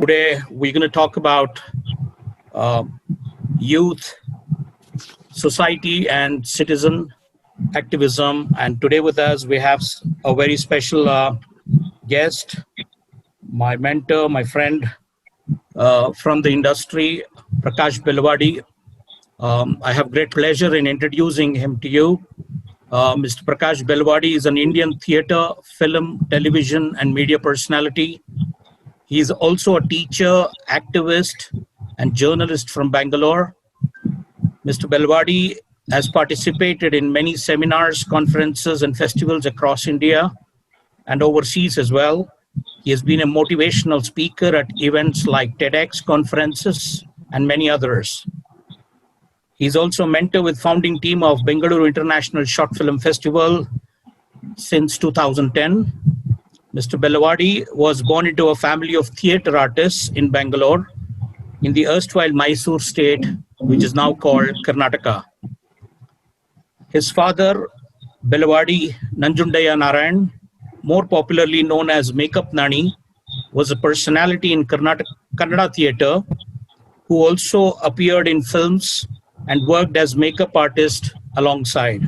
Today, we're going to talk about youth, society, and citizen activism. And today with us, we have a very special guest, my mentor, my friend from the industry, Prakash Belwadi. I have great pleasure in introducing him to you. Mr. Prakash Belwadi is an Indian theatre, film, television, and media personality. He is also a teacher, activist, and journalist from Bangalore. Mr. Belwadi has participated in many seminars, conferences, and festivals across India and overseas as well. He has been a motivational speaker at events like TEDx conferences and many others. He's also a mentor with founding team of Bengaluru International Short Film Festival since 2010. Mr. Belwadi was born into a family of theatre artists in Bangalore, in the erstwhile Mysore state, which is now called Karnataka. His father, Belwadi Nanjundaya Narayan, more popularly known as Makeup Nani, was a personality in Kannada theatre who also appeared in films and worked as makeup artist alongside.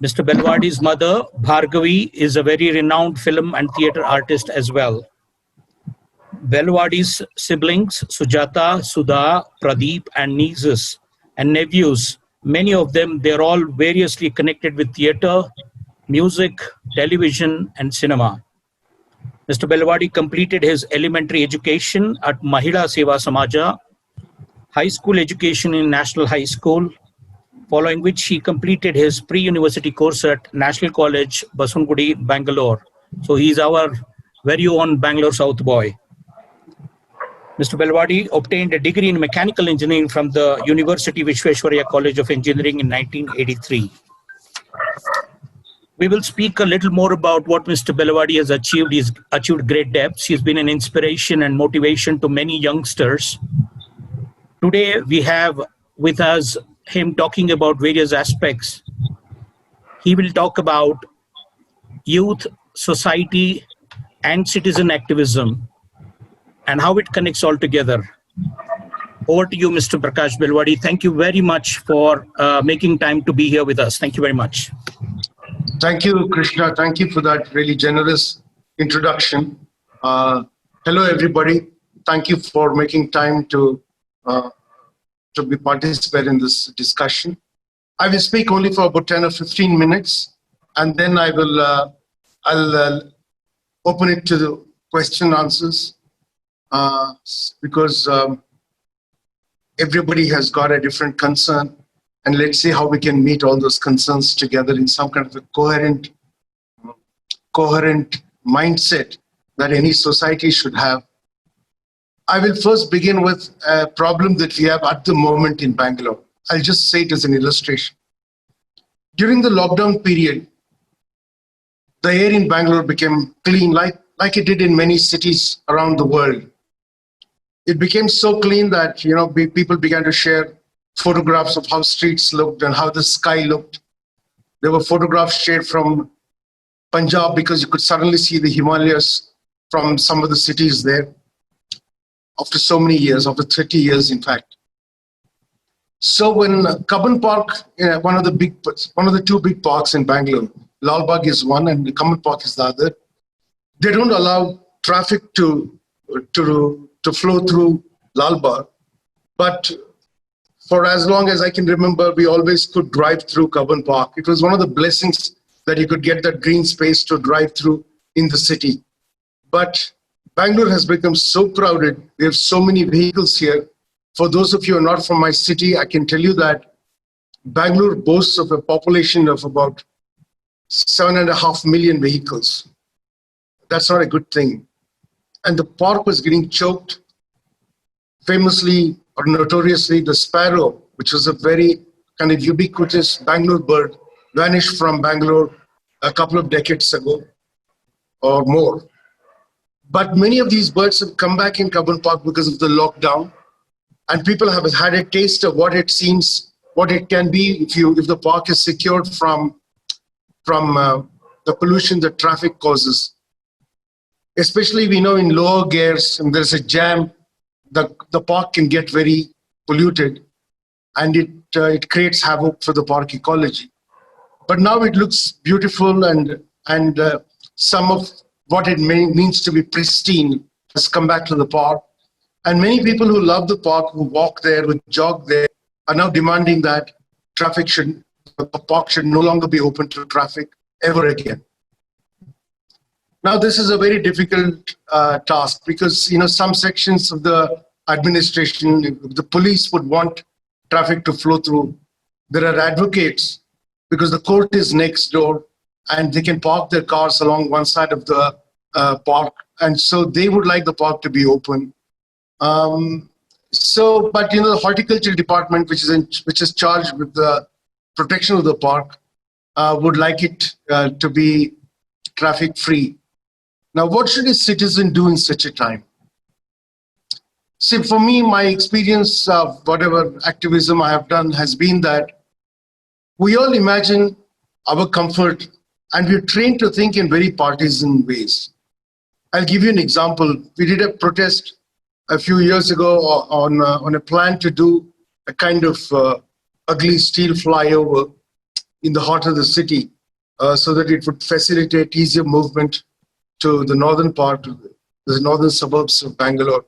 Mr. Belwadi's mother, Bhargavi, is a very renowned film and theatre artist as well. Belwadi's siblings, Sujata, Sudha, Pradeep, and nieces and nephews, many of them, they're all variously connected with theatre, music, television, and cinema. Mr. Belwadi completed his elementary education at Mahila Seva Samaja, high school education in National High School, following which he completed his pre-university course at National College, Basungudi, Bangalore. So he's our very own Bangalore South boy. Mr. Belwadi obtained a degree in mechanical engineering from the University Vishweshwaraya College of Engineering in 1983. We will speak a little more about what Mr. Belwadi has achieved. He's achieved great depths. He's been an inspiration and motivation to many youngsters. Today, we have with us him talking about various aspects. He will talk about youth, society, and citizen activism and how it connects all together. Over to you, Mr. Prakash Belwadi. Thank you very much for making time to be here with us. Thank you very much. Thank you, Krishna. Thank you for that really generous introduction. Hello, everybody. Thank you for making time to be participate in this discussion. I will speak only for about 10 or 15 minutes, and then I will I'll open it to the question answers because everybody has got a different concern, and let's see how we can meet all those concerns together in some kind of a coherent mindset that any society should have. I will first begin with a problem that we have at the moment in Bangalore. I'll just say it as an illustration. During the lockdown period, the air in Bangalore became clean like it did in many cities around the world. It became so clean that people began to share photographs of how streets looked and how the sky looked. There were photographs shared from Punjab because you could suddenly see the Himalayas from some of the cities there. After so many years, after 30 years, in fact. So when Cubbon Park, one of the two big parks in Bangalore, Lal Bagh is one and the Cubbon Park is the other, they don't allow traffic to flow through Lal Bagh. But for as long as I can remember, we always could drive through Cubbon Park. It was one of the blessings that you could get that green space to drive through in the city. But Bangalore has become so crowded. We have so many vehicles here. For those of you who are not from my city, I can tell you that Bangalore boasts of a population of about 7.5 million vehicles. That's not a good thing. And the park was getting choked. Famously or notoriously, the sparrow, which was a very kind of ubiquitous Bangalore bird, vanished from Bangalore a couple of decades ago or more. But many of these birds have come back in Cubbon Park because of the lockdown, and people have had a taste of what it seems, what it can be if the park is secured from the pollution that traffic causes. Especially we know in lower gears, and there's a jam, the park can get very polluted, and it creates havoc for the park ecology. But now it looks beautiful, and some of what it means to be pristine has come back to the park. And many people who love the park, who walk there, who jog there, are now demanding that the park should no longer be open to traffic ever again. Now, this is a very difficult task because some sections of the administration, the police would want traffic to flow through. There are advocates because the court is next door, and they can park their cars along one side of the park, and so they would like the park to be open. But the horticulture department, which is charged with the protection of the park, would like it to be traffic free. Now, what should a citizen do in such a time? See, for me, my experience of whatever activism I have done has been that we all imagine our comfort, and we're trained to think in very partisan ways. I'll give you an example. We did a protest a few years ago on a plan to do a kind of ugly steel flyover in the heart of the city so that it would facilitate easier movement to the northern part of the northern suburbs of Bangalore,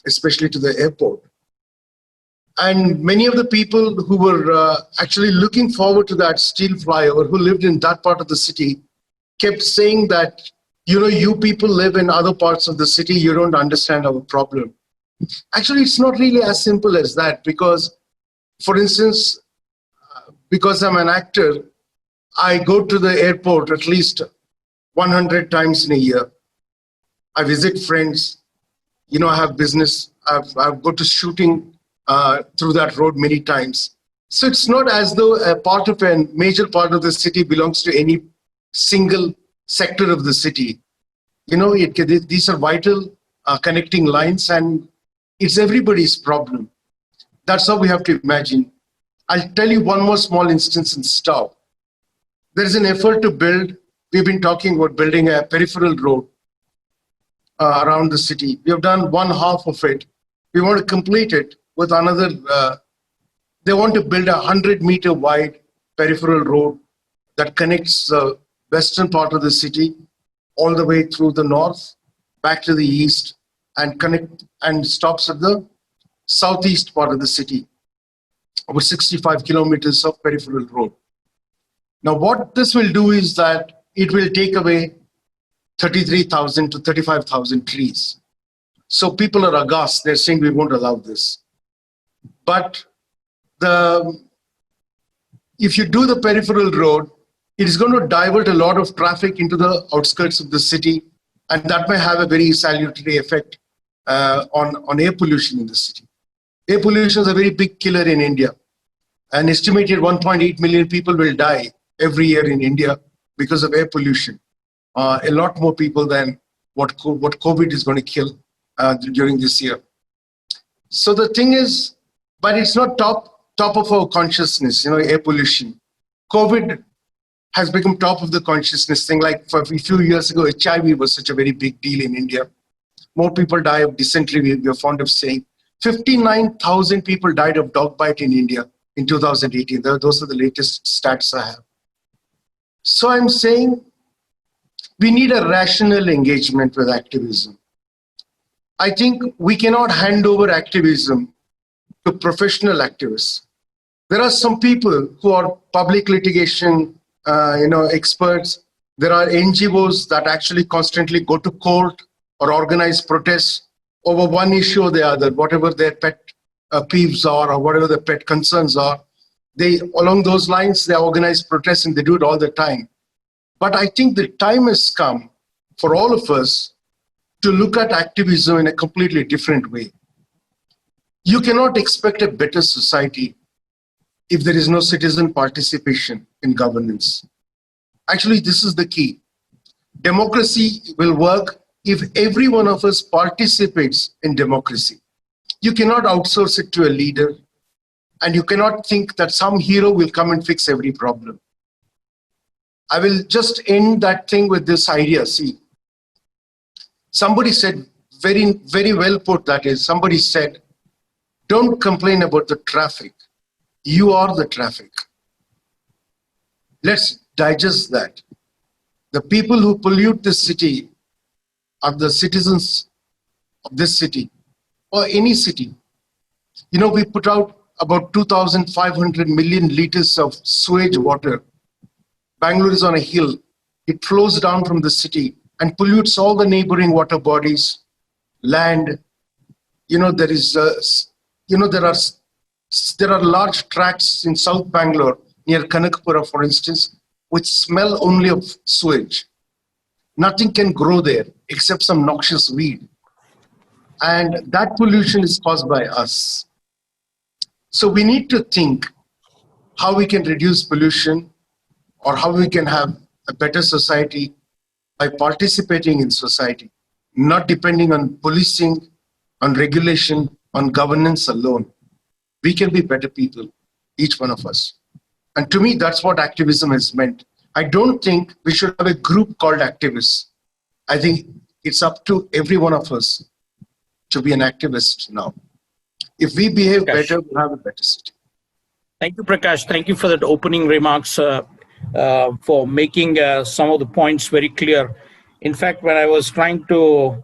especially to the airport. And many of the people who were actually looking forward to that steel flyover, who lived in that part of the city, kept saying that, you people live in other parts of the city, you don't understand our problem. Actually, it's not really as simple as that because, for instance, because I'm an actor, I go to the airport at least 100 times in a year. I visit friends. I have business. I've go to shooting through that road many times. So it's not as though a major part of the city belongs to any single sector of the city. These are vital connecting lines, and it's everybody's problem. That's how we have to imagine. I'll tell you one more small instance in Stow. There is an effort to build. We've been talking about building a peripheral road around the city. We have done one half of it. We want to complete it with another. They want to build a 100-meter wide peripheral road that connects the western part of the city all the way through the north, back to the east, and stops at the southeast part of the city. Over 65 kilometers of peripheral road. Now, what this will do is that it will take away 33,000 to 35,000 trees. So people are aghast. They're saying we won't allow this. But if you do the peripheral road, it is going to divert a lot of traffic into the outskirts of the city, and that may have a very salutary effect on air pollution in the city. Air pollution is a very big killer in India. An estimated 1.8 million people will die every year in India because of air pollution. A lot more people than what COVID is going to kill during this year. So the thing is, but it's not top of our consciousness, air pollution. COVID has become top of the consciousness thing. Like for a few years ago, HIV was such a very big deal in India. More people die of dysentery, we are fond of saying. 59,000 people died of dog bite in India in 2018. Those are the latest stats I have. So I'm saying we need a rational engagement with activism. I think we cannot hand over activism to professional activists. There are some people who are public litigation experts. There are NGOs that actually constantly go to court or organize protests over one issue or the other, whatever their pet peeves are or whatever their pet concerns are. Along those lines, they organize protests and they do it all the time. But I think the time has come for all of us to look at activism in a completely different way. You cannot expect a better society if there is no citizen participation in governance. Actually, this is the key. Democracy will work if every one of us participates in democracy. You cannot outsource it to a leader, and you cannot think that some hero will come and fix every problem. I will just end that thing with this idea. See, Somebody said, very well put that is, somebody said, don't complain about the traffic. You are the traffic. Let's digest that. The people who pollute this city are the citizens of this city or any city. We put out about 2,500 million liters of sewage water. Bangalore is on a hill. It flows down from the city and pollutes all the neighboring water bodies, land. There is, there are large tracts in South Bangalore near Kanakapura, for instance, which smell only of sewage. Nothing can grow there except some noxious weed. And that pollution is caused by us. So we need to think how we can reduce pollution or how we can have a better society by participating in society, not depending on policing, on regulation, on governance alone. We can be better people, each one of us. And to me, that's what activism has meant. I don't think we should have a group called activists. I think it's up to every one of us to be an activist now. If we behave better, we'll have a better city. Thank you, Prakash. Thank you for that opening remarks, for making some of the points very clear. In fact, when I was trying to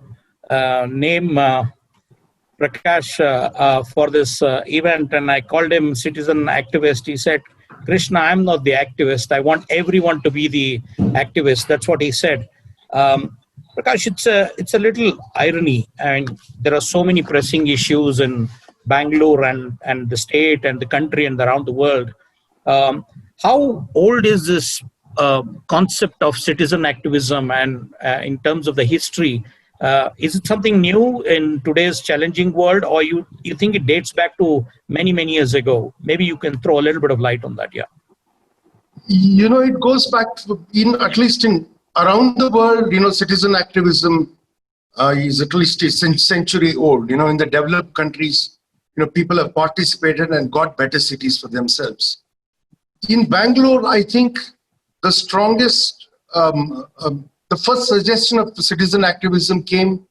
name Prakash for this event, and I called him citizen activist, he said, Krishna, I'm not the activist. I want everyone to be the activist. That's what he said. Prakash, it's a little irony, and there are so many pressing issues in Bangalore and the state and the country and around the world. How old is this concept of citizen activism, and in terms of the history? Is it something new in today's challenging world, or you think it dates back to many, many years ago? Maybe you can throw a little bit of light on that, yeah. It goes back at least around the world, citizen activism is at least a century old. In the developed countries, people have participated and got better cities for themselves. In Bangalore, I think the strongest, the first suggestion of citizen activism came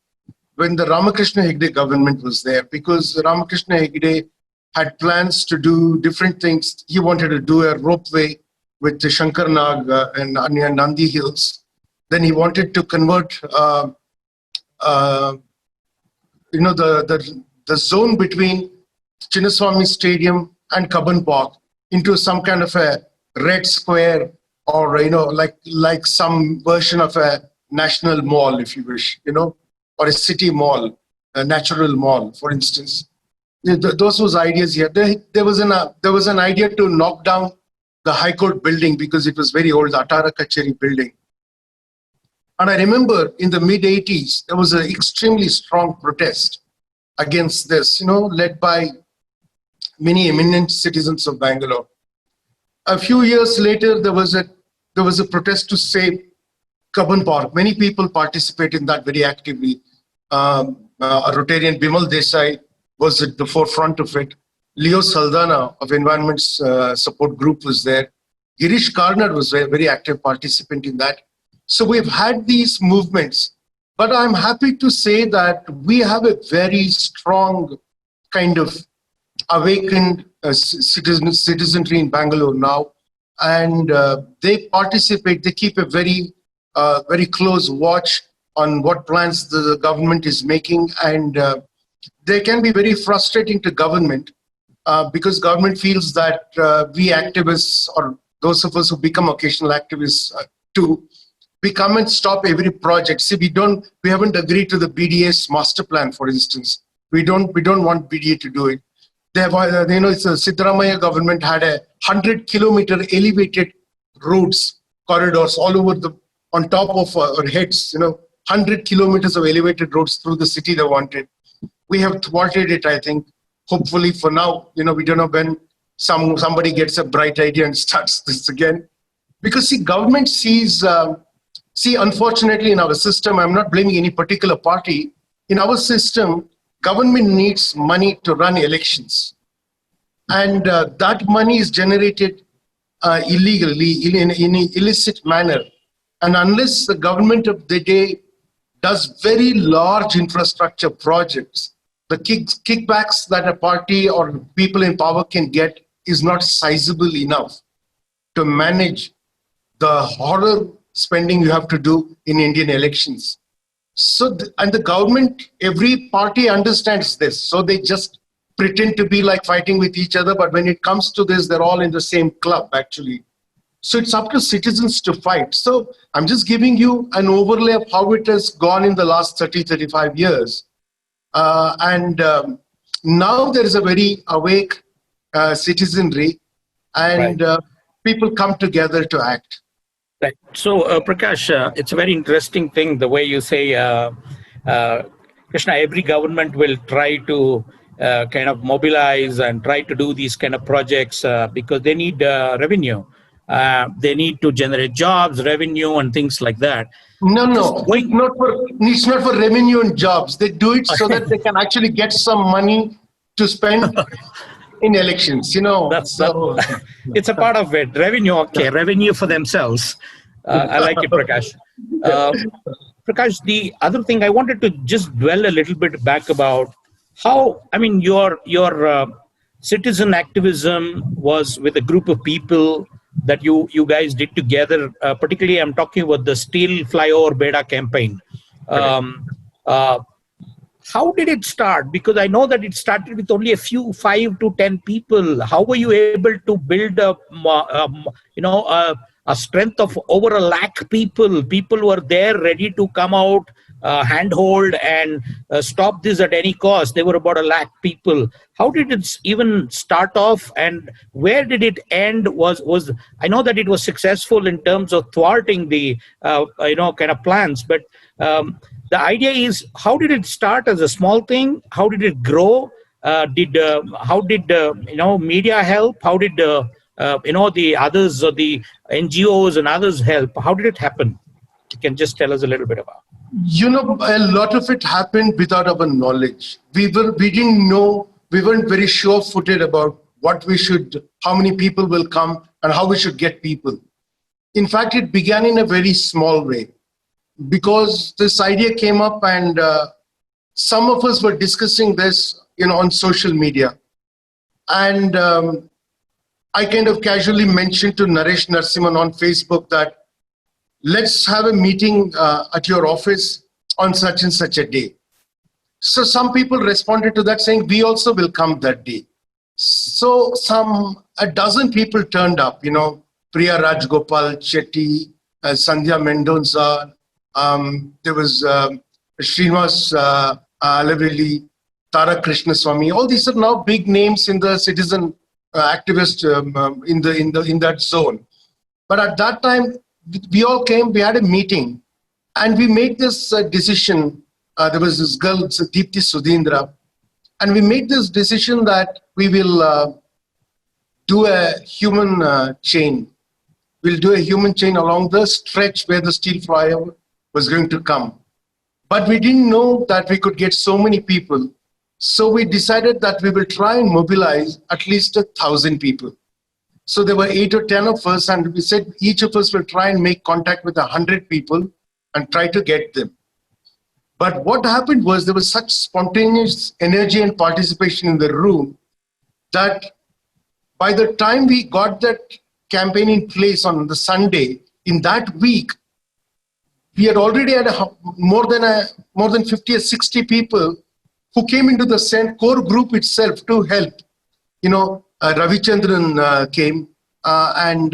when the Ramakrishna Hegde government was there, because Ramakrishna Hegde had plans to do different things. He wanted to do a ropeway with the Shankar Nag and Nandi Hills. Then he wanted to convert, the zone between Chinnaswamy Stadium and Cubbon Park into some kind of a red square, or like some version of a national mall, if you wish, or a city mall, a natural mall, for instance. Those was ideas here. There was an idea to knock down the High Court building because it was very old, the Atara Kacheri building. And I remember in the mid-80s, there was an extremely strong protest against this, led by many eminent citizens of Bangalore. A few years later, there was a protest to save Cubbon Park. Many people participated in that very actively. A Rotarian, Bimal Desai, was at the forefront of it. Leo Saldana of Environment Support Group was there. Girish Karnar was a very active participant in that. So we've had these movements, but I'm happy to say that we have a very strong kind of awakened citizenry in Bangalore now, and they participate. They keep a very close watch on what plans the government is making, and they can be very frustrating to government because government feels that we activists, or those of us who become occasional activists too, we come and stop every project. See, we haven't agreed to the BDA's master plan, for instance. We don't want BDA to do it. They have, it's a Siddaramaiah government had 100-kilometer elevated roads, corridors all over on top of our heads, 100 kilometers of elevated roads through the city they wanted. We have thwarted it, I think. Hopefully for now, we don't know when somebody gets a bright idea and starts this again. Because see, government sees, unfortunately in our system, I'm not blaming any particular party. In our system, government needs money to run elections. And that money is generated illegally, in an illicit manner. And unless the government of the day does very large infrastructure projects, the kickbacks that a party or people in power can get is not sizable enough to manage the horror spending you have to do in Indian elections. So, and the government, every party understands this. So they just pretend to be like fighting with each other. But when it comes to this, they're all in the same club, actually. So it's up to citizens to fight. So I'm just giving you an overlay of how it has gone in the last 30, 35 years. Now there is a very awake citizenry, and people come together to act. Right. So, Prakash, it's a very interesting thing the way you say, Krishna, every government will try to kind of mobilize and try to do these kind of projects because they need revenue. They need to generate jobs, revenue, and things like that. No, it's not for revenue and jobs. They do it so that they can actually get some money to spend in elections, it's a part of it. Revenue, okay, revenue for themselves. I like it, Prakash. Prakash, the other thing I wanted to just dwell a little bit back about how, I mean, your citizen activism was with a group of people that you guys did together. Particularly, I'm talking about the Steel Flyover Beta campaign. How did it start? Because I know that it started with only a few 5 to 10 people. How were you able to build a strength of over 100,000 people? People were there ready to come out, handhold and stop this at any cost. There were about 100,000 people. How did it even start off, and where did it end? Was I know that it was successful in terms of thwarting the kind of plans, but the idea is, how did it start as a small thing? How did it grow? How did media help? How did the others, or the NGOs and others help? How did it happen? You can just tell us a little bit about. A lot of it happened without our knowledge. We didn't know. We weren't very sure-footed about how many people will come and how we should get people. In fact, it began in a very small way, because this idea came up, and some of us were discussing this, on social media. And I kind of casually mentioned to Naresh Narasimhan on Facebook that let's have a meeting at your office on such and such a day. So some people responded to that saying, we also will come that day. So a dozen people turned up, Priya Rajgopal Chetty, Sandhya Mendonza, there was Srinivas Alavelli, Tara Krishna Swami. All these are now big names in the citizen activist in that zone. But at that time, we all came. We had a meeting, and we made this decision. There was this girl, Deepthi Sudhindra, and we made this decision that we will do a human chain. We'll do a human chain along the stretch where the steel flyover was going to come. But we didn't know that we could get so many people. So we decided that we will try and mobilize at least 1,000 people. So there were 8 or 10 of us, and we said each of us will try and make contact with 100 people and try to get them. But what happened was there was such spontaneous energy and participation in the room that by the time we got that campaign in place on the Sunday, in that week, we had already had more than 50 or 60 people who came into the core group itself to help. Ravichandran came, and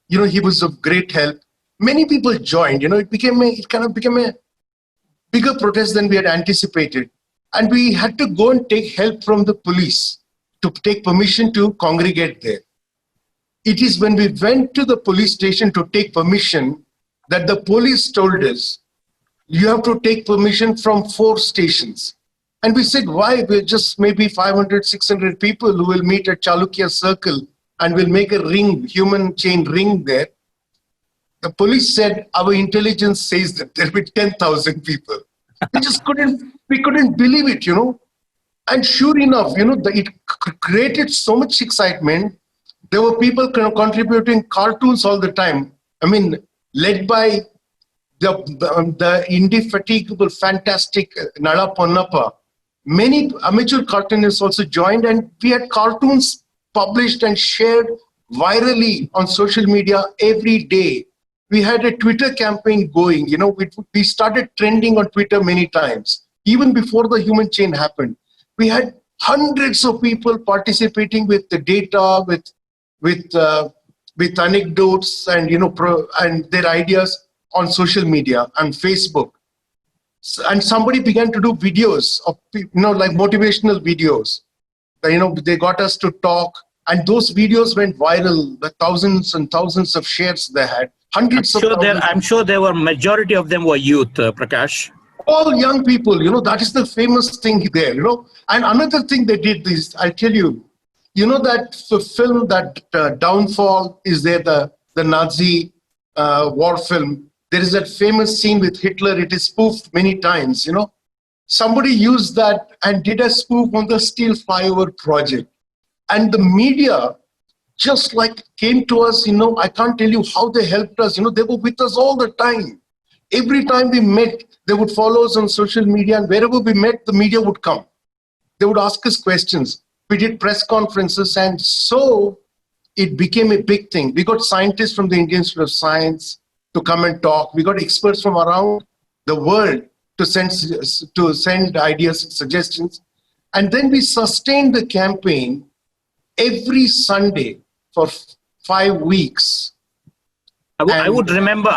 he was of great help. Many people joined. It kind of became a bigger protest than we had anticipated, and we had to go and take help from the police to take permission to congregate there. It is when we went to the police station to take permission that the police told us, you have to take permission from 4 stations. And we said, why? We're just maybe 500, 600 people who will meet at Chalukya Circle and will make a human chain ring there. The police said, our intelligence says that there will be 10,000 people. We couldn't believe it, And sure enough, it created so much excitement. There were people contributing cartoons all the time. I mean, led by the indefatigable, fantastic Nala Ponnappa. Many amateur cartoonists also joined, and we had cartoons published and shared virally on social media every day. We had a Twitter campaign going. We started trending on Twitter many times, even before the human chain happened. We had hundreds of people participating with the data, with with anecdotes, and and their ideas on social media and Facebook. And somebody began to do videos of like motivational videos. They got us to talk, and those videos went viral. The thousands and thousands of shares they had, hundreds of thousands. I'm sure there were majority of them were youth, Prakash. All young people. That is the famous thing there. And another thing they did is, I'll tell you. That film, that Downfall is there, the Nazi war film. There is that famous scene with Hitler. It is spoofed many times. Somebody used that and did a spoof on the Steel Flyover project, and the media just like came to us. I can't tell you how they helped us. They were with us all the time. Every time we met, they would follow us on social media, and wherever we met, the media would come. They would ask us questions. We did press conferences, and so it became a big thing. We got scientists from the Indian Institute of Science to come and talk. We got experts from around the world to send ideas, suggestions. And then we sustained the campaign every Sunday for 5 weeks. I would remember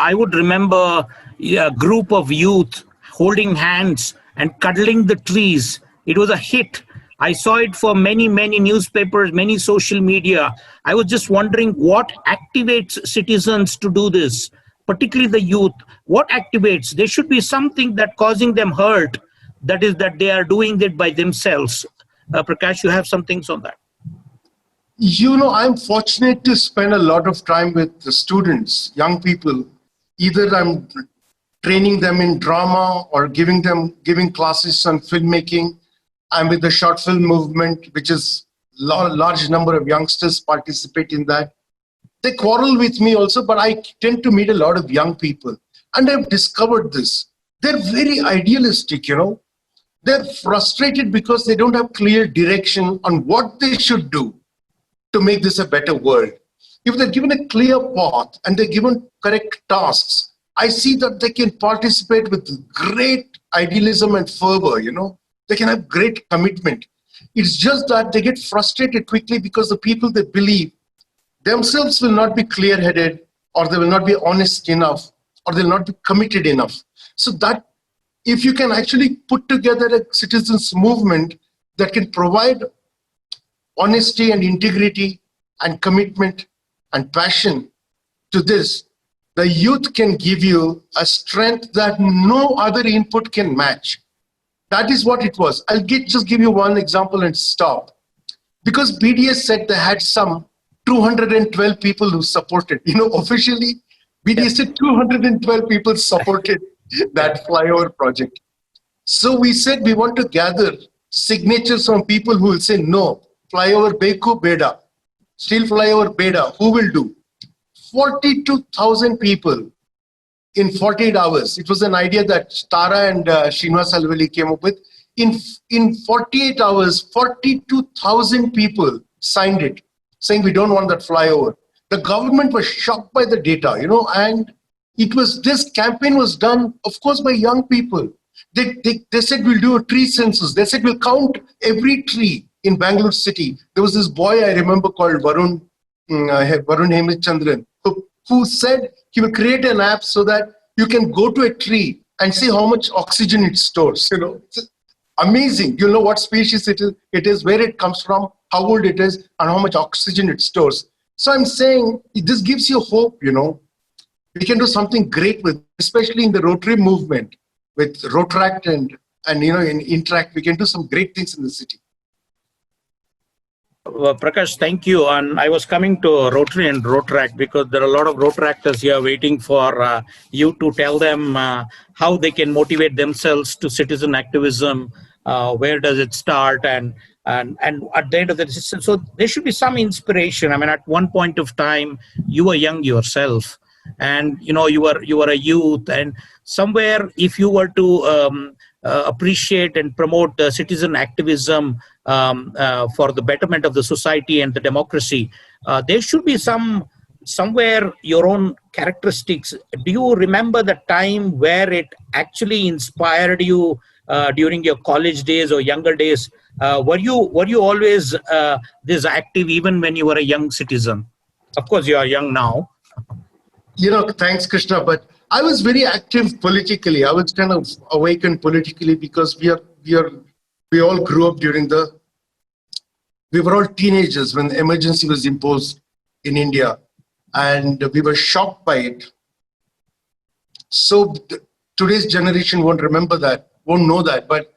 a group of youth holding hands and cuddling the trees. It was a hit. I saw it for many newspapers, many social media. I was just wondering what activates citizens to do this, particularly the youth. What activates? There should be something that causing them hurt, that is that they are doing it by themselves. Prakash, you have some things on that. I'm fortunate to spend a lot of time with the students, young people. Either I'm training them in drama or giving classes on filmmaking. I'm with the short film movement, which is large number of youngsters participate in that. They quarrel with me also, but I tend to meet a lot of young people. And I've discovered this. They're very idealistic, They're frustrated because they don't have clear direction on what they should do to make this a better world. If they're given a clear path and they're given correct tasks, I see that they can participate with great idealism and fervor, They can have great commitment. It's just that they get frustrated quickly because the people they believe themselves will not be clear-headed, or they will not be honest enough, or they'll not be committed enough. So that if you can actually put together a citizens movement that can provide honesty and integrity and commitment and passion to this, the youth can give you a strength that no other input can match. That is what it was. I'll just give you one example and stop. Because BDS said they had some 212 people who supported. Officially, BDS said 212 people supported that flyover project. So we said we want to gather signatures from people who will say, no, flyover Beku Beda, steel flyover Beda, who will do? 42,000 people in 48 hours. It was an idea that Tara and Srinivas Alveli came up with. In 48 hours, 42,000 people signed it, saying we don't want that flyover. The government was shocked by the data, and this campaign was done, of course, by young people. They said we'll do a tree census. They said we'll count every tree in Bangalore city. There was this boy I remember called Varun Hemichandran, who said he will create an app so that you can go to a tree and see how much oxygen it stores. It's amazing. You'll know what species it is, where it comes from, how old it is, and how much oxygen it stores. So I'm saying this gives you hope. We can do something great with, especially in the Rotary movement, with Rotaract and in Interact. We can do some great things in the city. Prakash, thank you. And I was coming to Rotary and Rotaract because there are a lot of Rotaractors here waiting for you to tell them how they can motivate themselves to citizen activism. Where does it start? And at the end of the system, so there should be some inspiration. I mean, at one point of time, you were young yourself. and you were a youth, and somewhere if you were to appreciate and promote citizen activism for the betterment of the society and the democracy, there should be somewhere your own characteristics. Do you remember the time where it actually inspired you during your college days or younger days? Were you always this active even when you were a young citizen? Of course, you are young now. Thanks, Krishna. But I was very active politically. I was kind of awakened politically because we all grew up we were all teenagers when the emergency was imposed in India, and we were shocked by it. So today's generation won't remember that, won't know that, but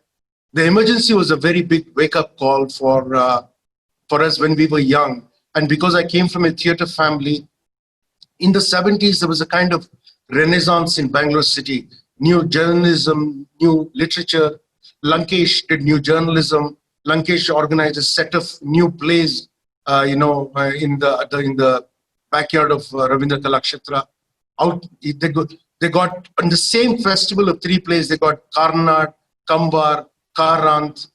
the emergency was a very big wake-up call for us when we were young. And because I came from a theatre family, in the 70s, there was a kind of renaissance in Bangalore city. New journalism, new literature. Lankesh did new journalism. Lankesh organized a set of new plays, in the backyard of Ravindra Kalakshetra. They got on the same festival of three plays. They got Karnad, Kambar, Karant,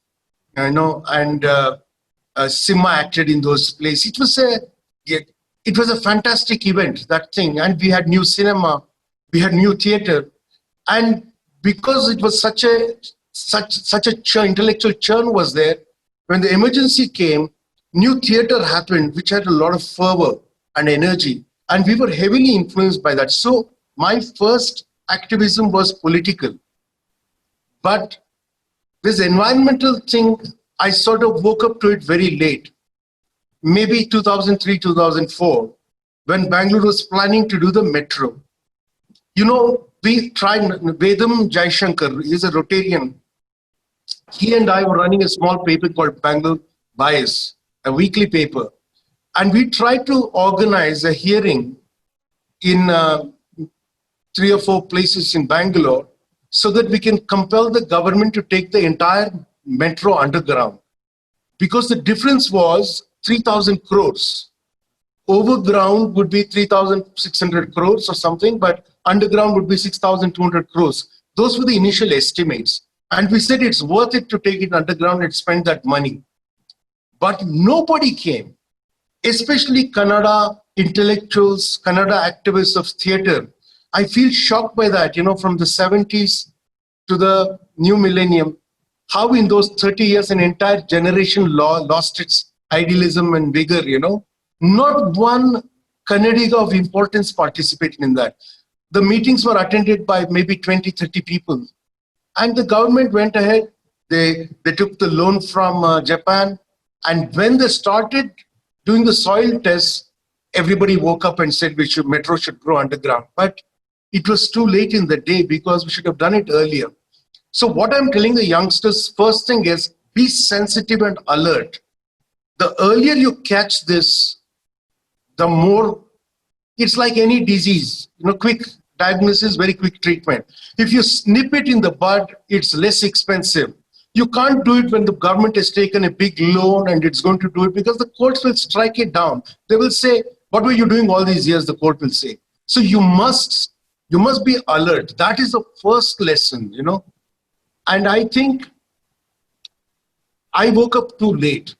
and Simha acted in those plays. It was a fantastic event, that thing. And we had new cinema, we had new theater. And because it was such a intellectual churn was there, when the emergency came, new theater happened, which had a lot of fervor and energy. And we were heavily influenced by that. So my first activism was political. But this environmental thing, I sort of woke up to it very late. Maybe 2003, 2004, when Bangalore was planning to do the metro. We tried, Vedam Jaishankar, he's a Rotarian. He and I were running a small paper called Bangalore RYSE, a weekly paper. And we tried to organize a hearing in 3 or 4 places in Bangalore so that we can compel the government to take the entire metro underground. Because the difference was 3,000 crores. Overground would be 3,600 crores or something, but underground would be 6,200 crores. Those were the initial estimates. And we said it's worth it to take it underground and spend that money. But nobody came, especially Kannada intellectuals, Kannada activists of theatre. I feel shocked by that, from the 70s to the new millennium, how in those 30 years an entire generation lost its idealism and vigor, Not one Kannadiga of importance participated in that. The meetings were attended by maybe 20, 30 people. And the government went ahead. They took the loan from Japan. And when they started doing the soil tests, everybody woke up and said metro should grow underground. But it was too late in the day because we should have done it earlier. So what I'm telling the youngsters, first thing is be sensitive and alert. The earlier you catch this, the more, it's like any disease, quick diagnosis, very quick treatment. If you snip it in the bud, it's less expensive. You can't do it when the government has taken a big loan and it's going to do it because the courts will strike it down. They will say, what were you doing all these years? The court will say. So you must be alert. That is the first lesson, And I think I woke up too late.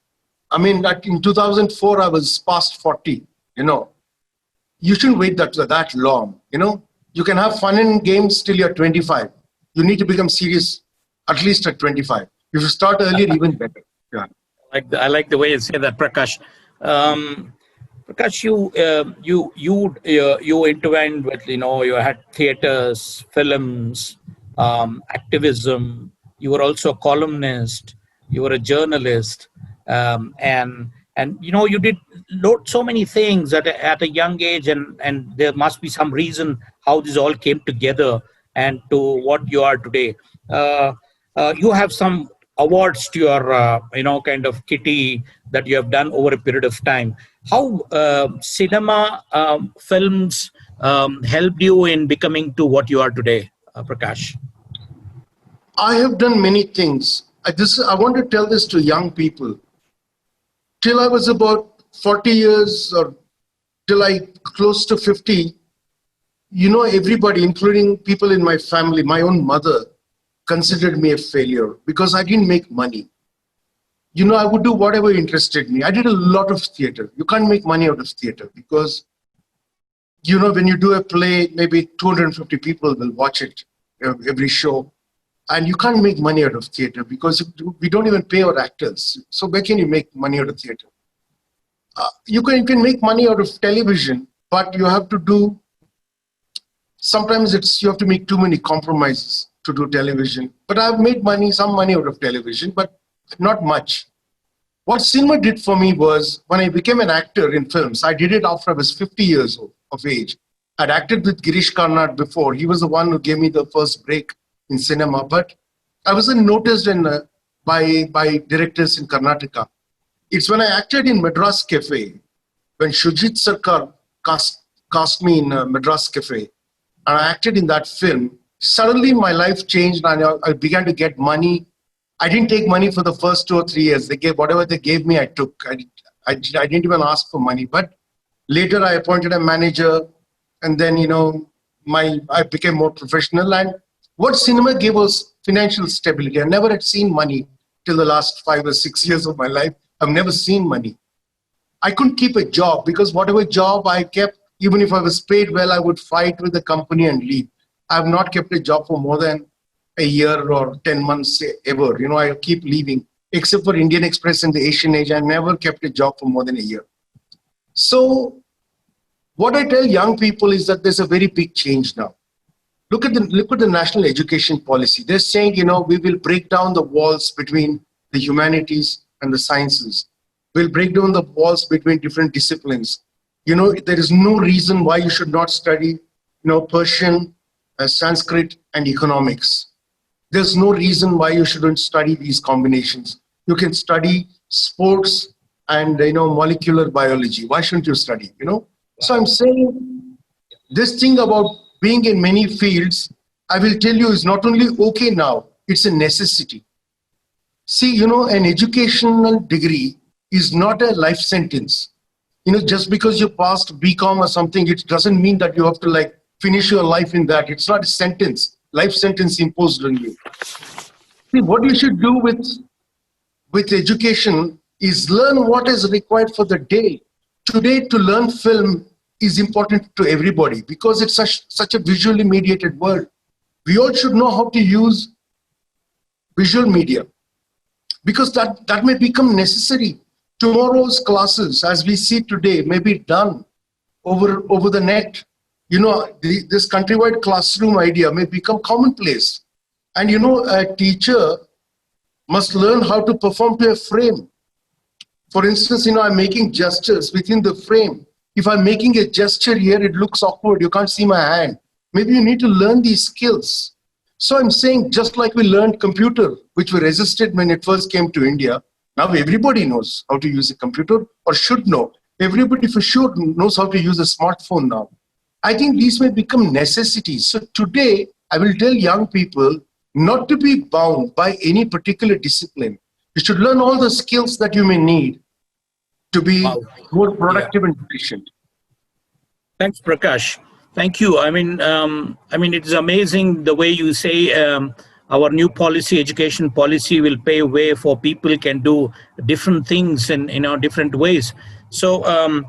I mean, in 2004, I was past 40, You shouldn't wait that long, You can have fun and games till you're 25. You need to become serious at least at 25. If you start earlier, even better. Yeah. I like the way you say that, Prakash. Prakash, you intertwined with, you had theaters, films, activism. You were also a columnist. You were a journalist, and you did so many things at a young age, and there must be some reason how this all came together and to what you are today. You have some awards to your kind of kitty that you have done over a period of time. How cinema films helped you in becoming to what you are today, Prakash? I have done many things. I want to tell this to young people. Till I was about 40 years or till I close to 50, everybody, including people in my family, my own mother, considered me a failure because I didn't make money. I would do whatever interested me. I did a lot of theater. You can't make money out of theater because, when you do a play, maybe 250 people will watch it, every show. And you can't make money out of theater because we don't even pay our actors. So where can you make money out of theater? You can make money out of television, but you have to do, sometimes you have to make too many compromises to do television. But I've made some money out of television, but not much. What cinema did for me was, when I became an actor in films, I did it after I was 50 years of age. I'd acted with Girish Karnad before. He was the one who gave me the first break in cinema, but I wasn't noticed by directors in Karnataka. It's when I acted in Madras Cafe, when Shujit Sarkar cast me in Madras Cafe, and I acted in that film. Suddenly my life changed and I began to get money. I didn't take money for the first 2 or 3 years. They gave whatever they gave me, I took. I didn't even ask for money. But later I appointed a manager, and then I became more professional. And what cinema gave us financial stability. I never had seen money till the last 5 or 6 years of my life. I've never seen money. I couldn't keep a job because whatever job I kept, even if I was paid well, I would fight with the company and leave. I have not kept a job for more than a year or 10 months ever. I keep leaving. Except for Indian Express and the Asian Age, I never kept a job for more than a year. So what I tell young people is that there's a very big change now. Look at the national education policy. They're saying, we will break down the walls between the humanities and the sciences. We'll break down the walls between different disciplines. There is no reason why you should not study, Persian, Sanskrit, and economics. There's no reason why you shouldn't study these combinations. You can study sports and, molecular biology. Why shouldn't you study, So I'm saying this thing about being in many fields, I will tell you, is not only okay now, it's a necessity. See, an educational degree is not a life sentence. Just because you passed BCom or something, it doesn't mean that you have to finish your life in that. It's not a sentence, life sentence imposed on you. See, what you should do with education is learn what is required for the day. Today, to learn film is important to everybody because it's such a visually mediated world. We all should know how to use visual media because that may become necessary. Tomorrow's classes, as we see today, may be done over the net. This countrywide classroom idea may become commonplace. And a teacher must learn how to perform to a frame. For instance, I'm making gestures within the frame. If I'm making a gesture here, it looks awkward. You can't see my hand. Maybe you need to learn these skills. So I'm saying, just like we learned computer, which we resisted when it first came to India, now everybody knows how to use a computer or should know. Everybody for sure knows how to use a smartphone now. I think these may become necessities. So today, I will tell young people not to be bound by any particular discipline. You should learn all the skills that you may need to be more productive and efficient. Thanks, Prakash. Thank you. I mean, it is amazing the way you say our new policy, education policy, will pave way for people can do different things in different ways. So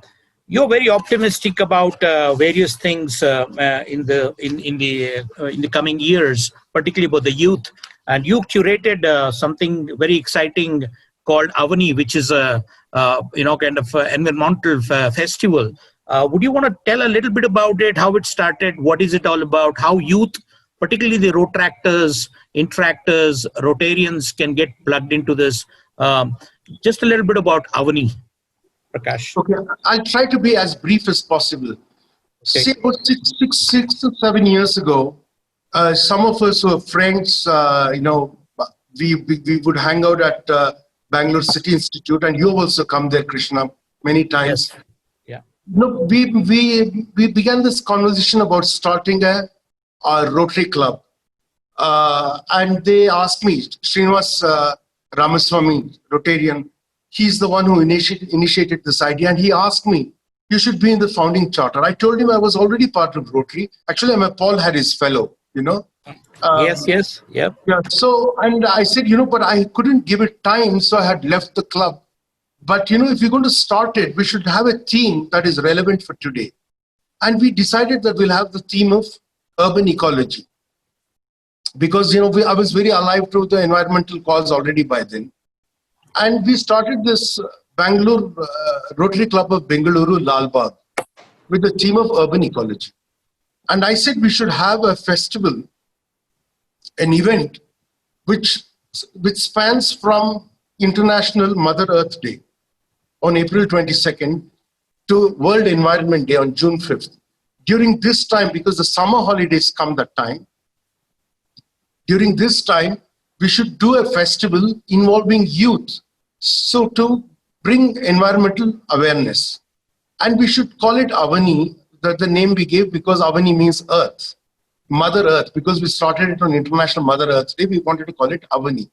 you're very optimistic about various things in the coming years, particularly about the youth. And you curated something very exciting called Avani, which is a kind of environmental festival. Would you want to tell a little bit about it, how it started, what is it all about, how youth, particularly the Rotractors, Interactors, Rotarians can get plugged into this? Just a little bit about Avani, Prakash. Okay, I'll try to be as brief as possible. Okay. See, about six to 7 years ago, some of us were friends, we would hang out at Bangalore City Institute, and you also come there, Krishna, many times. Yes. Yeah. We began this conversation about starting a Rotary Club. And they asked me, Srinivas Ramaswamy, Rotarian, he's the one who initiated this idea. And he asked me, you should be in the founding charter. I told him I was already part of Rotary. Actually, I'm a Paul Harris fellow, you know. Yes, yes, yep. Yeah. So, and I said, but I couldn't give it time, so I had left the club. But, if you're going to start it, we should have a theme that is relevant for today. And we decided that we'll have the theme of urban ecology. Because, I was very alive to the environmental cause already by then. And we started this Bangalore Rotary Club of Bengaluru, Lalbagh, with the theme of urban ecology. And I said we should have a festival, an event, which spans from International Mother Earth Day on April 22nd to World Environment Day on June 5th. During this time, because the summer holidays come that time, during this time, we should do a festival involving youth. So to bring environmental awareness. And we should call it Avani, the name we gave, because Avani means earth, Mother Earth. Because we started it on International Mother Earth Day, we wanted to call it Avani.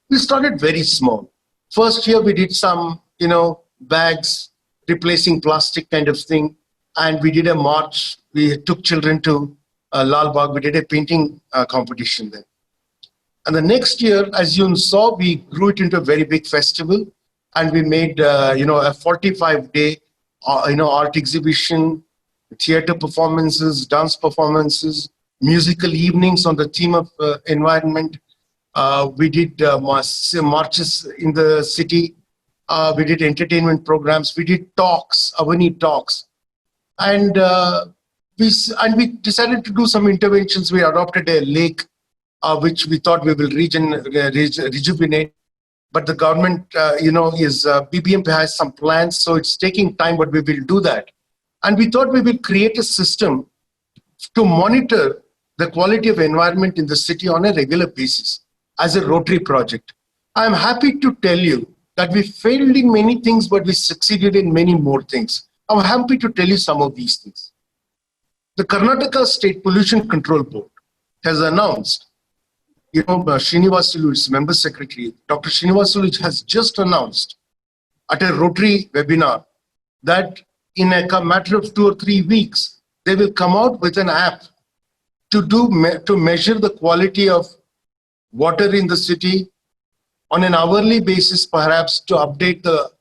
We started very small. First year we did some, bags, replacing plastic kind of thing. And we did a march. We took children to Lal Bagh. We did a painting competition there. And the next year, as you saw, we grew it into a very big festival. And we made, a 45-day, art exhibition, theater performances, dance performances, musical evenings on the theme of environment. We did marches in the city. We did entertainment programs. We did talks, Avani talks. And we decided to do some interventions. We adopted a lake, which we thought we will rejuvenate. But the government, BBMP has some plans, so it's taking time, but we will do that. And we thought we will create a system to monitor the quality of environment in the city on a regular basis as a Rotary project. I'm happy to tell you that we failed in many things, but we succeeded in many more things. I'm happy to tell you some of these things. The Karnataka State Pollution Control Board has announced, Srinivasulu, member secretary, Dr. Srinivasulu has just announced at a Rotary webinar that in a matter of 2 or 3 weeks, they will come out with an app to measure the quality of water in the city on an hourly basis, perhaps to update the,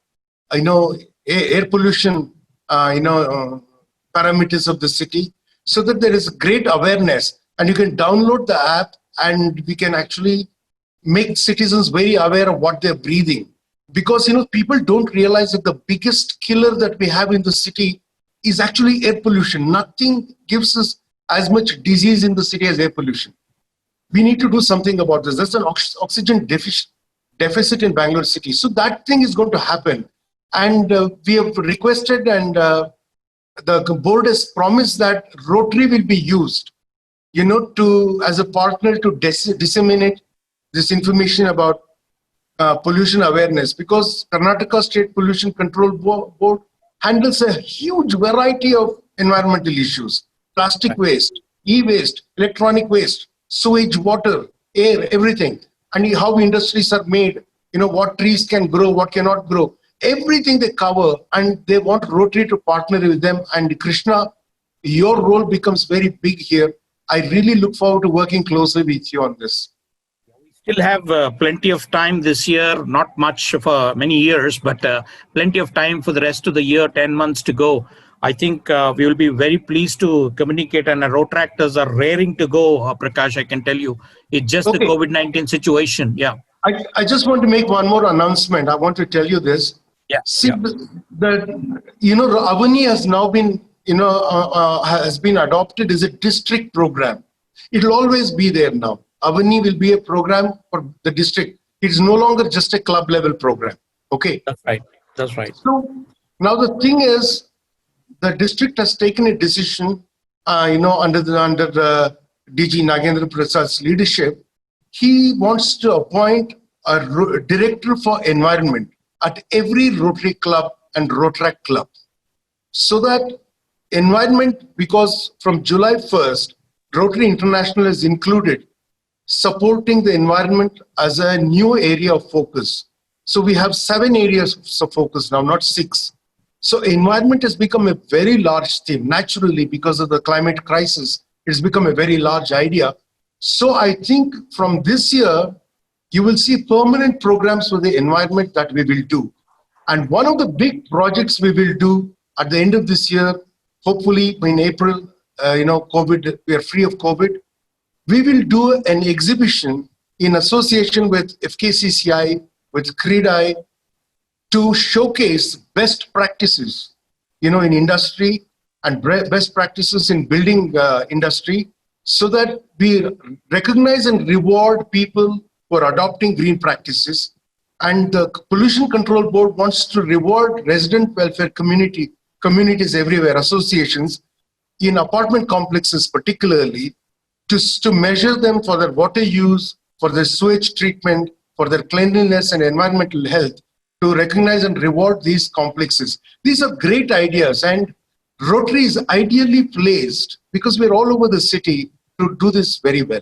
air pollution, parameters of the city, so that there is great awareness. And you can download the app, and we can actually make citizens very aware of what they're breathing. Because, people don't realize that the biggest killer that we have in the city is actually air pollution. Nothing gives us as much disease in the city as air pollution. We need to do something about this. There's an oxygen deficit in Bangalore city. So that thing is going to happen. And we have requested, and the board has promised that Rotary will be used, as a partner to disseminate this information about pollution awareness, because Karnataka State Pollution Control Board handles a huge variety of environmental issues: plastic waste, e-waste, electronic waste, sewage, water, air, everything, and how industries are made, what trees can grow, what cannot grow, everything they cover, and they want Rotary to partner with them. And Krishna, your role becomes very big here. I really look forward to working closely with you on this. Still have plenty of time this year, not much for many years, but plenty of time for the rest of the year, 10 months to go. I think we will be very pleased to communicate, and our Rotractors are raring to go, Prakash, I can tell you. It's just the COVID-19 situation. Yeah. I just want to make one more announcement. I want to tell you this. Yeah. See, Avani has now been, has been adopted as a district program. It will always be there now. Avani will be a program for the district. It's no longer just a club level program. Okay. That's right. That's right. So now the thing is, the district has taken a decision, under the DG Nagendra Prasad's leadership. He wants to appoint a director for environment at every Rotary club and Rotaract club, so that environment, because from July 1st, Rotary International is included supporting the environment as a new area of focus. So we have 7 areas of focus now, not 6. So environment has become a very large theme. Naturally, because of the climate crisis, it's become a very large idea. So I think from this year, you will see permanent programs for the environment that we will do. And one of the big projects we will do at the end of this year, hopefully in April, COVID, we are free of COVID. We will do an exhibition in association with FKCCI, with CREDI, to showcase best practices, in industry and best practices in building industry, so that we recognize and reward people who are adopting green practices. And the Pollution Control Board wants to reward resident welfare communities everywhere, associations in apartment complexes particularly, to measure them for their water use, for their sewage treatment, for their cleanliness and environmental health, to recognize and reward these complexes. These are great ideas, and Rotary is ideally placed because we're all over the city to do this very well.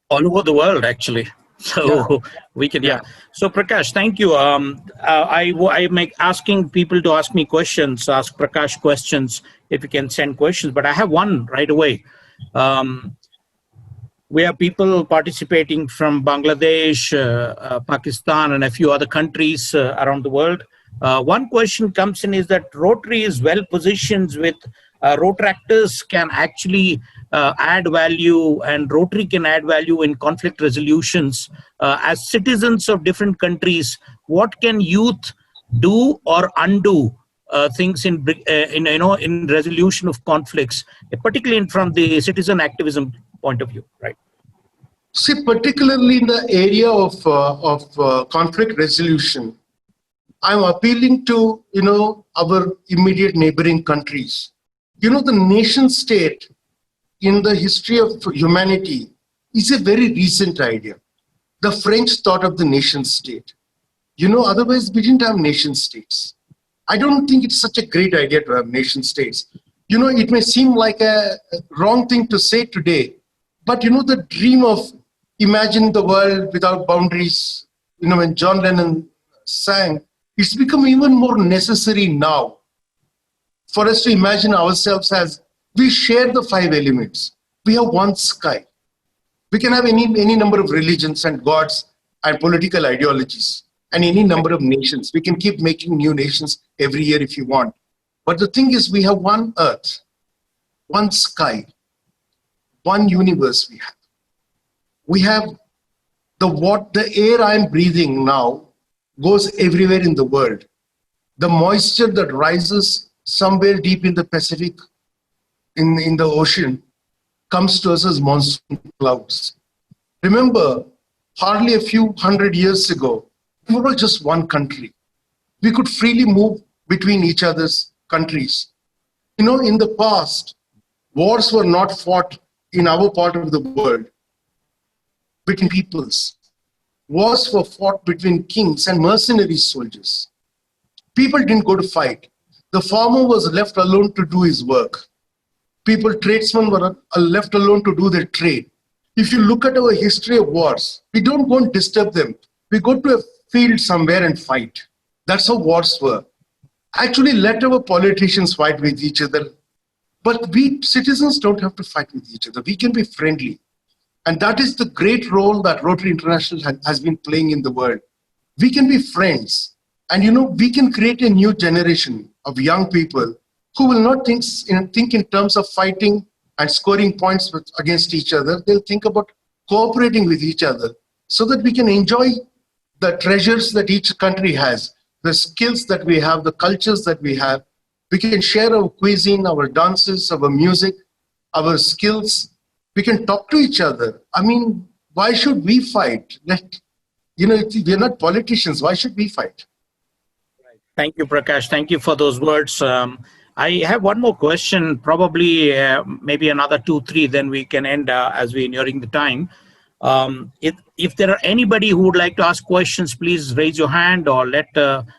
All over the world, actually. So we can, yeah. So Prakash, thank you. I make asking people to ask me questions, ask Prakash questions, if you can send questions, but I have one right away. We have people participating from Bangladesh, Pakistan, and a few other countries around the world. One question comes in is that Rotary is well positioned with Rotractors can actually add value, and Rotary can add value in conflict resolutions. As citizens of different countries, what can youth do or undo things in resolution of conflicts, particularly from the citizen activism point of view, right? See, particularly in the area of conflict resolution, I'm appealing to our immediate neighboring countries. The nation state in the history of humanity is a very recent idea. The French thought of the nation state. Otherwise we didn't have nation states. I don't think it's such a great idea to have nation states. It may seem like a wrong thing to say today, but the dream of imagine the world without boundaries, when John Lennon sang, it's become even more necessary now for us to imagine ourselves as we share the 5 elements. We have one sky. We can have any number of religions and gods and political ideologies and any number of nations. We can keep making new nations every year if you want. But the thing is, we have one earth, one sky, one universe we have. We have the air I'm breathing now goes everywhere in the world. The moisture that rises somewhere deep in the Pacific, in the ocean, comes to us as monsoon clouds. Remember, hardly a few hundred years ago, we were just one country. We could freely move between each other's countries. In the past, wars were not fought in our part of the world between peoples. Wars were fought between kings and mercenary soldiers. People didn't go to fight. The farmer was left alone to do his work. Tradesmen were left alone to do their trade. If you look at our history of wars, we don't go and disturb them. We go to a field somewhere and fight. That's how wars were. Actually, let our politicians fight with each other. But we citizens don't have to fight with each other. We can be friendly. And that is the great role that Rotary International has been playing in the world. We can be friends. And we can create a new generation of young people who will not think in terms of fighting and scoring points against each other. They'll think about cooperating with each other so that we can enjoy the treasures that each country has, the skills that we have, the cultures that we have. We can share our cuisine, our dances, our music, our skills. We can talk to each other. I mean, why should we fight? We're not politicians. Why should we fight? Thank you, Prakash. Thank you for those words. I have one more question, probably maybe another 2, 3, then we can end as we're nearing the time. If there are anybody who would like to ask questions, please raise your hand or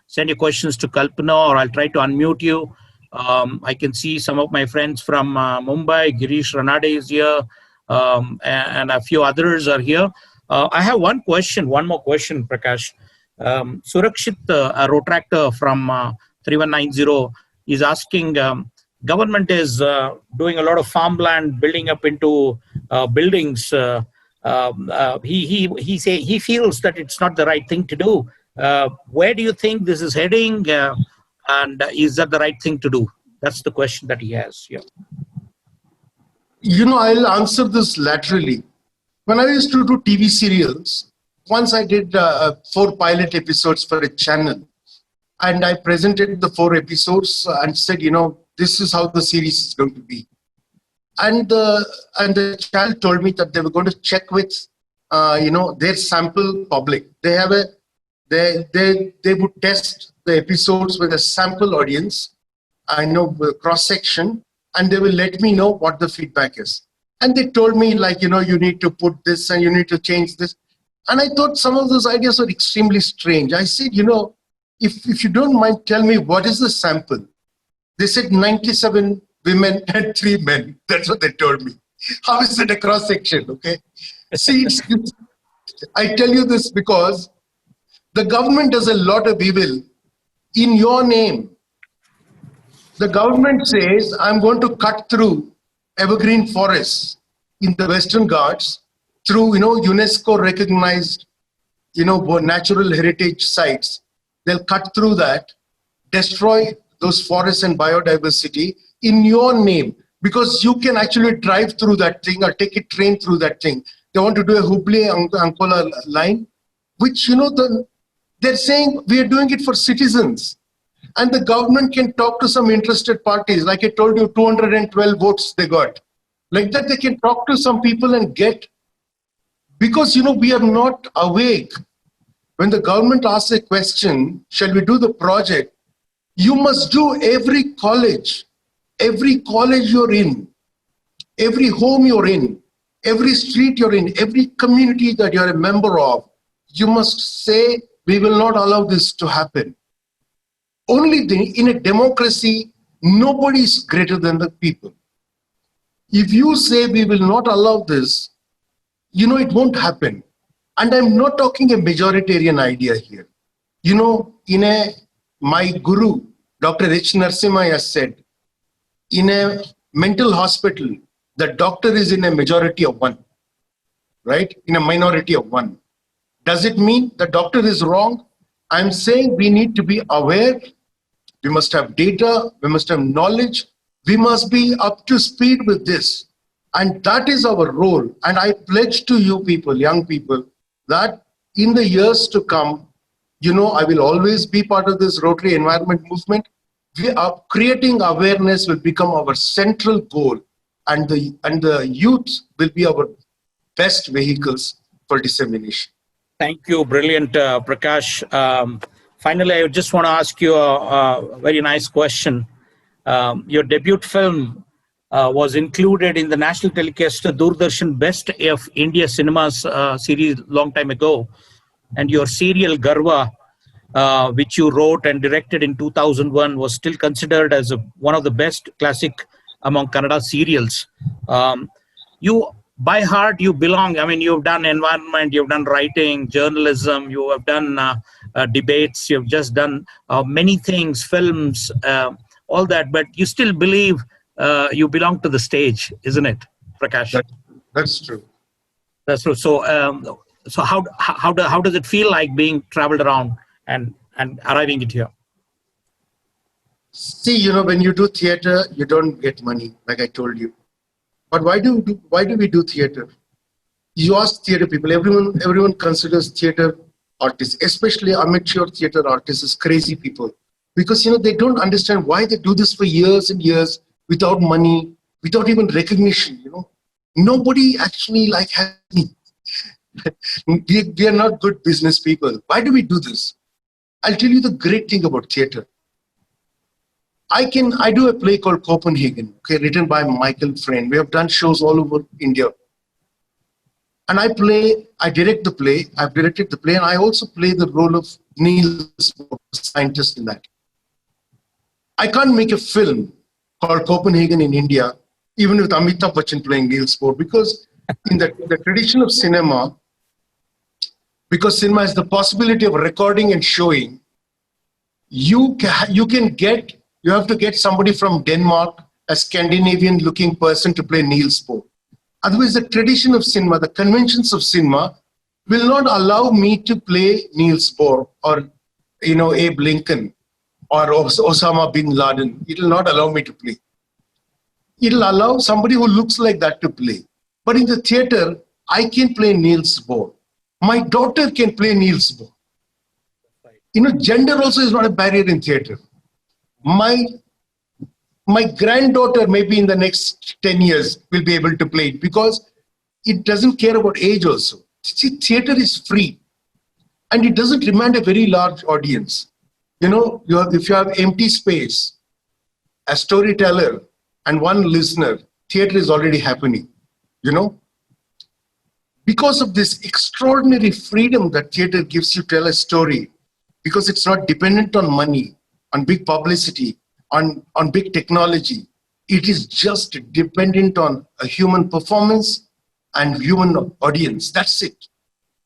send your questions to Kalpana, or I'll try to unmute you. I can see some of my friends from Mumbai. Girish Ranade is here, and a few others are here. I have one more question, Prakash. Surakshit, a Rotractor from 3190, He's asking, government is doing a lot of farmland, building up into buildings. He feels that it's not the right thing to do. Where do you think this is heading? And is that the right thing to do? That's the question that he has. Yeah. I'll answer this laterally. When I used to do TV serials, once I did 4 pilot episodes for a channel, and I presented the 4 episodes and said, this is how the series is going to be. And the channel told me that they were going to check with, their sample public. They would test the episodes with a sample audience, cross section, and they will let me know what the feedback is. And they told me, you need to put this and you need to change this. And I thought some of those ideas were extremely strange. I said, if you don't mind, tell me what is the sample. They said 97 women and 3 men. That's what they told me. How is it a cross section? Okay. See, I tell you this because the government does a lot of evil in your name. The government says, I'm going to cut through evergreen forests in the Western Ghats through, UNESCO recognized, natural heritage sites. They'll cut through that, destroy those forests and biodiversity in your name, because you can actually drive through that thing or take a train through that thing. They want to do a Hubli-Ankola line, which, they're saying we are doing it for citizens. And the government can talk to some interested parties. Like I told you, 212 votes they got. Like that, they can talk to some people and get, because, we are not awake. When the government asks a question, shall we do the project? You must do every college you're in, every home you're in, every street you're in, every community that you're a member of. You must say, we will not allow this to happen. Only in a democracy, nobody is greater than the people. If you say we will not allow this, it won't happen. And I'm not talking a majoritarian idea here. My guru, Dr. H. Narasimha has said, in a mental hospital, the doctor is in a majority of 1, right? In a minority of 1. Does it mean the doctor is wrong? I'm saying we need to be aware. We must have data. We must have knowledge. We must be up to speed with this. And that is our role. And I pledge to you people, young people, that in the years to come, I will always be part of this Rotary Environment Movement. We are creating awareness will become our central goal, and the youth will be our best vehicles for dissemination. Thank you. Brilliant, Prakash. Finally, I just want to ask you a very nice question. Your debut film was included in the national telecast Doordarshan Best of India Cinemas series long time ago. And your serial Garva, which you wrote and directed in 2001, was still considered as one of the best classic among Kannada serials. You, by heart, you belong. I mean, you've done environment, you've done writing, journalism, you have done debates, you've just done many things, films, all that, but you still believe you belong to the stage, isn't it, Prakash? That's true. That's true. So, how does it feel like being traveled around and arriving it here? See, when you do theater, you don't get money, like I told you. But why do we do theater? You ask theater people, everyone considers theater artists, especially amateur theater artists, as crazy people. Because, they don't understand why they do this for years and years without money, without even recognition, Nobody actually has me. We are not good business people. Why do we do this? I'll tell you the great thing about theater. I do a play called Copenhagen, written by Michael Friend. We have done shows all over India. And I direct the play, I've directed the play, and I also play the role of Niels, scientist in that. I can't make a film called Copenhagen in India, even with Amitabh Bachchan playing Niels Bohr, because in the tradition of cinema, because cinema has the possibility of recording and showing, you can get You have to get somebody from Denmark, a Scandinavian looking person to play Niels Bohr. Otherwise, the tradition of cinema, the conventions of cinema will not allow me to play Niels Bohr or, Abe Lincoln or Osama bin Laden. It will not allow me to play. It will allow somebody who looks like that to play. But in the theater, I can play Niels Bohr. My daughter can play Niels Bohr. Gender also is not a barrier in theater. My granddaughter, maybe in the next 10 years, will be able to play it because it doesn't care about age also. See, theater is free and it doesn't demand a very large audience. If you have empty space, a storyteller and one listener, theater is already happening, Because of this extraordinary freedom that theater gives you to tell a story, because it's not dependent on money, on big publicity, on big technology. It is just dependent on a human performance and human audience. That's it.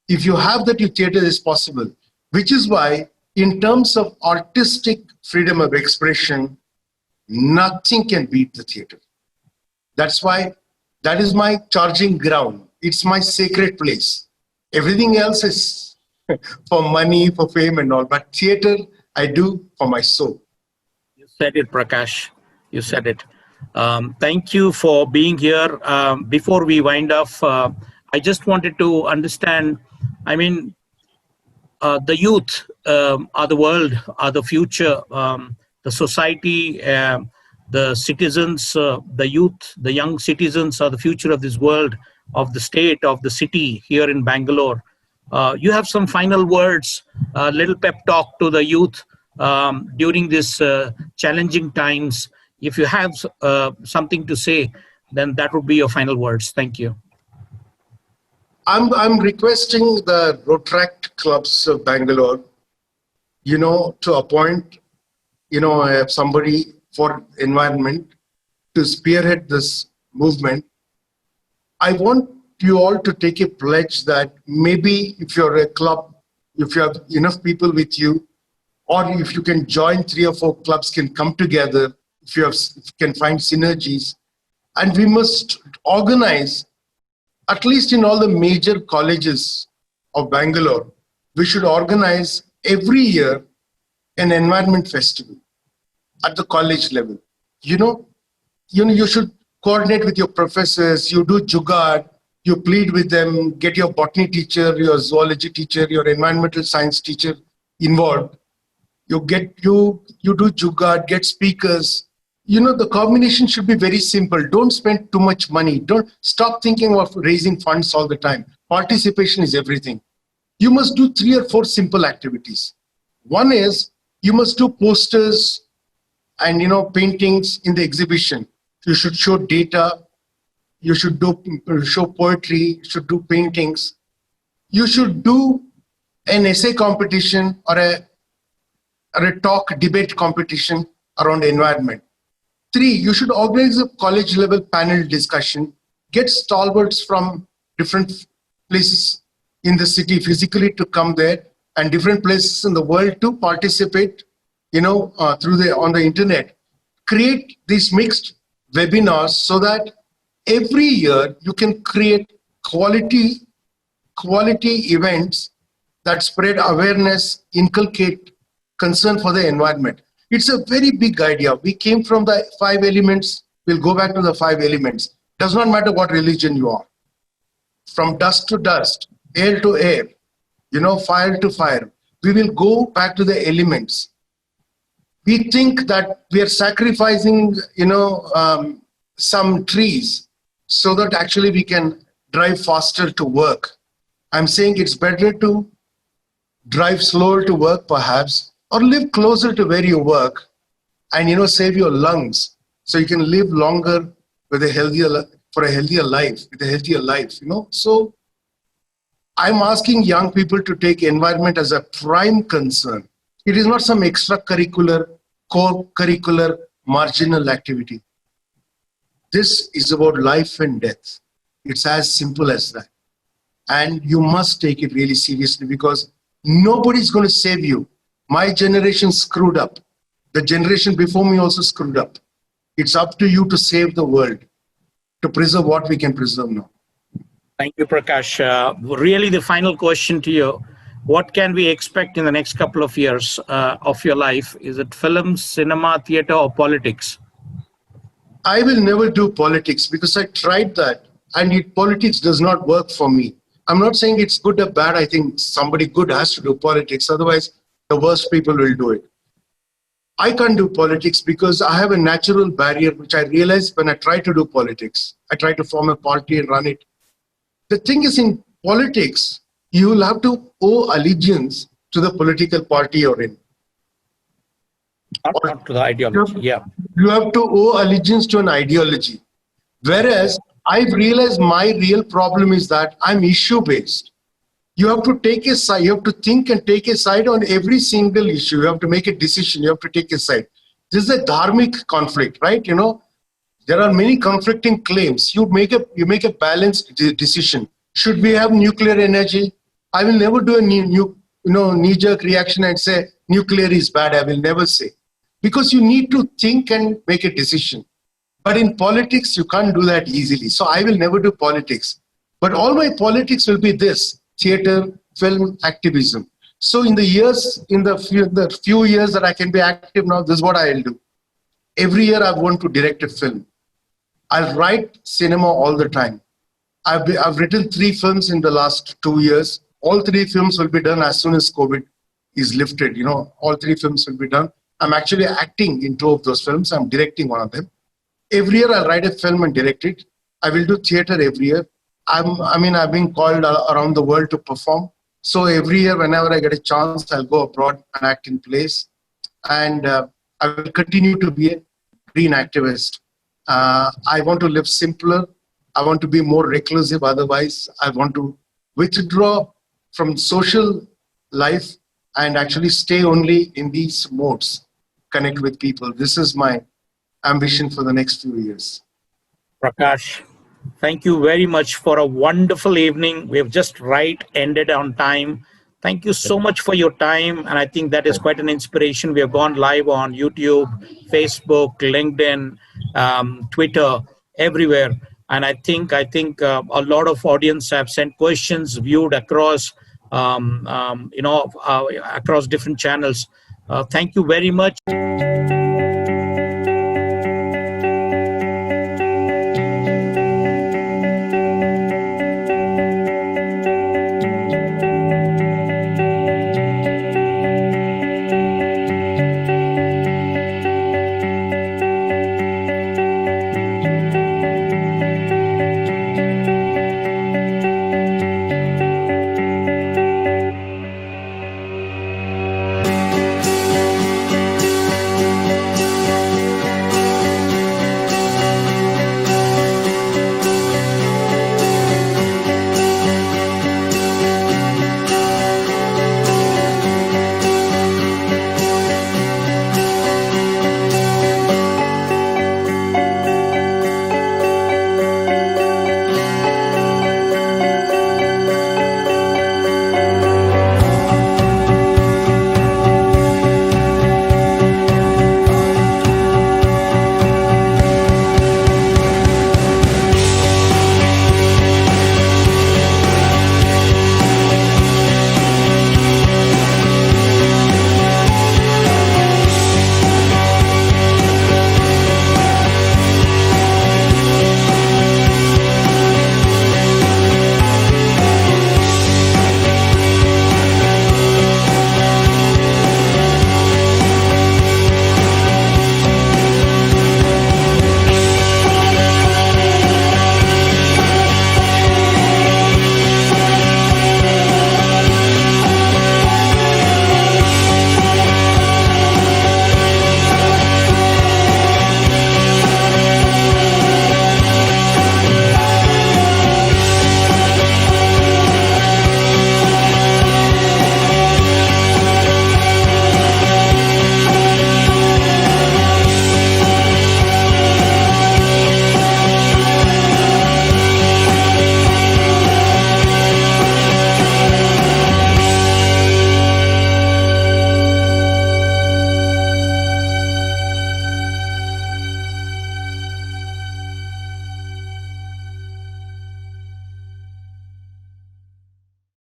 If you have that, your theater is possible, which is why in terms of artistic freedom of expression, nothing can beat the theater. That's why that is my charging ground. It's my sacred place. Everything else is for money, for fame and all, but theater I do for my soul. You said it, Prakash. You said it. Thank you for being here. Before we wind up, I just wanted to understand, the youth are the world, are the future, the society, the citizens, the youth, the young citizens are the future of this world, of the state, of the city here in Bangalore. You have some final words, a little pep talk to the youth during this challenging times. If you have something to say, then that would be your final words. Thank you. I'm requesting the Rotaract clubs of Bangalore, to appoint, somebody for environment to spearhead this movement. I want you all to take a pledge that maybe if you're a club, if you have enough people with you, or if you can join 3 or 4 clubs can come together, if you can find synergies, and we must organize, at least in all the major colleges of Bangalore, we should organize every year an environment festival at the college level. You should coordinate with your professors, you do jugaad, you plead with them, get your botany teacher, your zoology teacher, your environmental science teacher involved. You do jugaad, get speakers. The combination should be very simple. Don't spend too much money. Don't stop thinking of raising funds all the time. Participation is everything. You must do 3 or 4 simple activities. One is you must do posters and paintings in the exhibition. You should show data. You should show poetry. You should do paintings. You should do an essay competition or a talk debate competition around environment. 3, you should organize a college level panel discussion, get stalwarts from different places in the city physically to come there and different places in the world to participate, on the internet. Create these mixed webinars so that every year you can create quality events that spread awareness, inculcate concern for the environment. It's a very big idea. We came from the 5 elements. We'll go back to the 5 elements. Does not matter what religion you are. From dust to dust, air to air, fire to fire. We will go back to the elements. We think that we are sacrificing, some trees so that actually we can drive faster to work. I'm saying it's better to drive slower to work perhaps, or live closer to where you work and save your lungs so you can live longer with a healthier life. So I'm asking young people to take environment as a prime concern. It is not some extracurricular, co-curricular, marginal activity. This is about life and death. It's as simple as that. And you must take it really seriously because nobody's going to save you. My generation screwed up. The generation before me also screwed up. It's up to you to save the world, to preserve what we can preserve now. Thank you, Prakash. Really, the final question to you. What can we expect in the next couple of years of your life? Is it film, cinema, theater, or politics? I will never do politics because I tried that and politics does not work for me. I'm not saying it's good or bad. I think somebody good has to do politics. Otherwise, the worst people will do it. I can't do politics because I have a natural barrier, which I realized when I try to do politics. I try to form a party and run it. The thing is, in politics, you will have to owe allegiance to the political party you're in. Not to the ideology, yeah. You have to owe allegiance to an ideology. Whereas I've realized my real problem is that I'm issue-based. You have to take a side, you have to think and take a side on every single issue. You have to make a decision, you have to take a side. This is a dharmic conflict, right? You know, there are many conflicting claims. You make a balanced decision. Should we have nuclear energy? I will never do a knee-jerk reaction and say nuclear is bad. I will never say. Because you need to think and make a decision. But in politics, you can't do that easily. So I will never do politics. But all my politics will be this: theater, film, activism. So in the few years that I can be active now, this is what I'll do. Every year I want to direct a film. I'll write cinema all the time. I've written 3 films in the last 2 years. All 3 films will be done as soon as COVID is lifted. You know, all 3 films will be done. I'm actually acting in 2 of those films. I'm directing one of them. Every year I'll write a film and direct it. I will do theater every year. I've been called around the world to perform. So every year, whenever I get a chance, I'll go abroad and act in plays. And I will continue to be a green activist. I want to live simpler. I want to be more reclusive. Otherwise, I want to withdraw from social life and actually stay only in these modes, connect with people. This is my ambition for the next few years. Prakash, thank you very much for a wonderful evening. We have just ended on time. Thank you so much for your time. And I think that is quite an inspiration. We have gone live on YouTube, Facebook, LinkedIn, Twitter, everywhere. And I think a lot of audience have sent questions, viewed across, across different channels. Thank you very much.